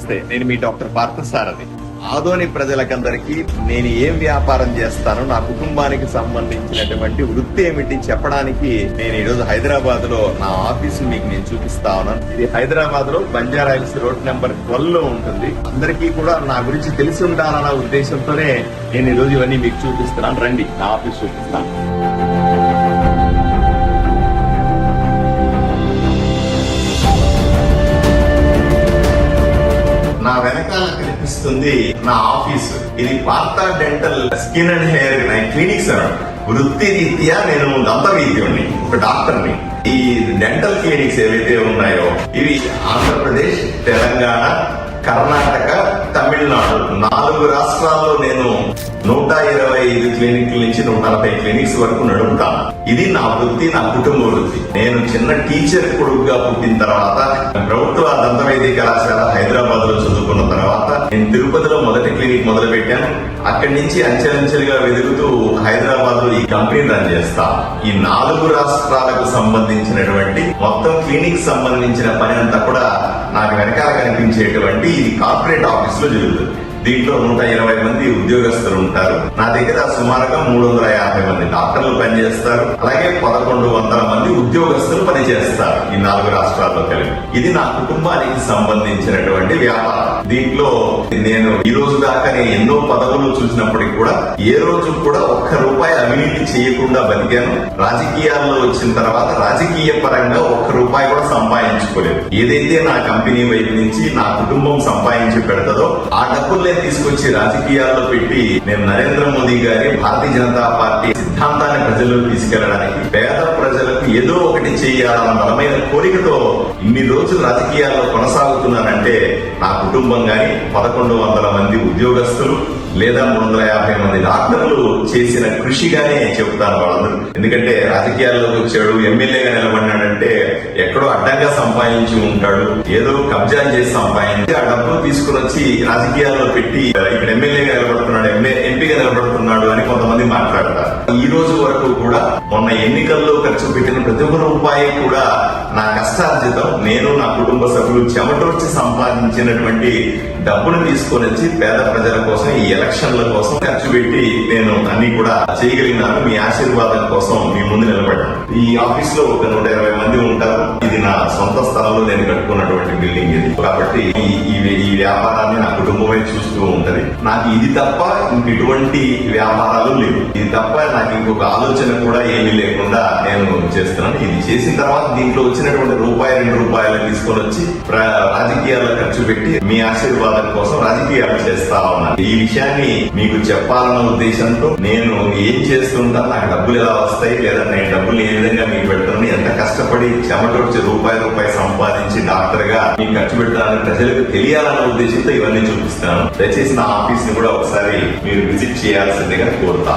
నమస్తే, నేను మీ డాక్టర్ పార్థసారథి. ఆదోని ప్రజలకందరికీ నేను ఏం వ్యాపారం చేస్తానో, నా కుటుంబానికి సంబంధించినటువంటి వృత్తి ఏమిటి చెప్పడానికి నేను ఈరోజు హైదరాబాద్ లో నా ఆఫీసు మీకు నేను చూపిస్తా ఉన్నాను. ఇది హైదరాబాద్ లో బంజారా హిల్స్ రోడ్ నెంబర్ 12 లో ఉంటుంది. అందరికీ కూడా నా గురించి తెలిసి ఉండాలన్న ఉద్దేశంతోనే నేను ఈరోజు ఇవన్నీ మీకు చూపిస్తున్నాను. రండి, నా ఆఫీస్ చూపిస్తాను. నా వెనకాల కనిపిస్తుంది నా ఆఫీసు. ఇది Partha dental skin and hair clinics అన్నాడు. వృత్తి రీత్యా నేను దంత వైద్యుడిని, ఒక డాక్టర్ని. ఈ డెంటల్ క్లినిక్స్ ఏవైతే ఉన్నాయో ఇవి ఆంధ్రప్రదేశ్, తెలంగాణ, కర్ణాటక, తమిళనాడు 4 రాష్ట్రాల్లో నేను 125 క్లినిక్ల నుంచి 140 క్లినిక్స్ వరకు నడుపుతాను. ఇది నా వృత్తి, నా కుటుంబ వృత్తి. నేను చిన్న టీచర్ కొడుకుగా పుట్టిన తర్వాత ప్రభుత్వ దంత వైద్య కళాశాల హైదరాబాద్ లో చదువుకున్న తర్వాత నేను తిరుపతిలో మొదటి క్లినిక్ మొదలు పెట్టాను. అక్కడి నుంచి అంచెలంచెలుగా వెదుగుతూ హైదరాబాద్ లో ఈ కంపెనీ రన్ చేస్తా. ఈ 4 రాష్ట్రాలకు సంబంధించినటువంటి మొత్తం క్లినిక్ సంబంధించిన పని అంతా కూడా నాకు వెనకాల కనిపించేటువంటి ఇది కార్పొరేట్ ఆఫీస్ లో జరుగుతుంది. దీంట్లో 120 మంది ఉద్యోగస్తులు ఉంటారు. నా దగ్గర సుమారుగా 350 మంది డాక్టర్లు పనిచేస్తారు. అలాగే 1100 మంది ఉద్యోగస్తులు పనిచేస్తారు ఈ 4 రాష్ట్రాల్లో కలిపి. ఇది నా కుటుంబానికి సంబంధించినటువంటి వ్యాపారం. దీంట్లో నేను ఈ రోజు దాకా నేను ఎన్నో పదవులు చూసినప్పటికీ కూడా ఏ రోజు కూడా ₹1 అవినీతి చేయకుండా బతికాను. రాజకీయాల్లో వచ్చిన తర్వాత రాజకీయ పరంగా ₹1 కూడా సంపాదించుకోలేదు. ఏదైతే నా కంపెనీ వైపు నుంచి నా కుటుంబం సంపాదించి పెడతదో ఆ డబ్బులు తీసుకొచ్చి రాజకీయాల్లో పెట్టి నేను నరేంద్ర మోదీ గారి భారతీయ జనతా పార్టీ సిద్ధాంతాన్ని ప్రజల్లోకి తీసుకెళ్లడానికి, పేద ప్రజలకు ఏదో ఒకటి చేయాలన్న బలమైన కోరికతో ఇన్ని రోజులు రాజకీయాల్లో కొనసాగుతున్నానంటే నా కుటుంబం గాని 1100 మంది ఉద్యోగస్తులు లేదా 350 మంది డాక్టర్లు చేసిన కృషిగానే చెబుతాను వాళ్ళందరూ. ఎందుకంటే రాజకీయాల్లోకి వచ్చాడు, ఎమ్మెల్యేగా నిలబడినాడంటే ఎక్కడో అడ్డంగా సంపాదించి ఉంటాడు, ఏదో కబ్జా చేసి సంపాదించి ఆ డబ్బులు తీసుకుని వచ్చి రాజకీయాల్లో పెట్టి ఇక్కడ ఎమ్మెల్యేగా నిలబడుతున్నాడు, ఎంపీగా నిలబడుతున్నాడు అని కొంతమంది మాట్లాడతారు. ఈ రోజు వరకు కూడా మొన్న ఎన్నికల్లో ఖర్చు పెట్టిన ప్రతి ₹1 కూడా నా కష్టార్జితం, నేను నా కుటుంబ సభ్యులు చెమటోర్చి సంపాదించినటువంటి డబ్బును తీసుకొని వచ్చి పేద ప్రజల కోసం, ఈ ఎలక్షన్ల కోసం ఖర్చు పెట్టి నేను అన్ని కూడా చేయగలిగినాను. మీ ఆశీర్వాదం కోసం మీ ముందు నిలబడ్డాను. ఈ ఆఫీస్ లో ఒక 120 మంది ఉంటారు. ఇది నా సొంత స్థలంలో నేను కట్టుకున్నటువంటి బిల్డింగ్ ఇది. కాబట్టి ఈ వ్యాపారాన్ని నా కుటుంబమే చూస్తూ ఉంటది. నాకు ఇది తప్ప ఇంకెటువంటి వ్యాపారాలు లేవు. ఇది తప్ప నాకు ఇంకొక ఆలోచన కూడా ఏమీ లేకుండా నేను చేస్తున్నాను. ఇది చేసిన తర్వాత దీంట్లో వచ్చినటువంటి ₹1, ₹2 తీసుకొని వచ్చి రాజకీయాల్లో ఖర్చు పెట్టి మీ ఆశీర్వాదం కోసం రాజకీయాలు చేస్తా ఉన్నాను. ఈ విషయాన్ని మీకు చెప్పాలన్న ఉద్దేశంతో నేను ఏం చేస్తుంటా, నాకు డబ్బులు ఎలా వస్తాయి, లేదా నేను డబ్బులు ఏ విధంగా మీకు పెడతాను, ఎంత కష్టపడి చెమటొచ్చి ₹1 సంపాదించి డాక్టర్ గా మీకు ఖర్చు పెడతానని ప్రజలకు తెలియాలన్న ఉద్దేశంతో ఇవన్నీ చూపిస్తాను. దయచేసి నా ఆఫీస్ ని కూడా ఒకసారి మీరు విజిట్ చేయాల్సిందిగా కోరుతా.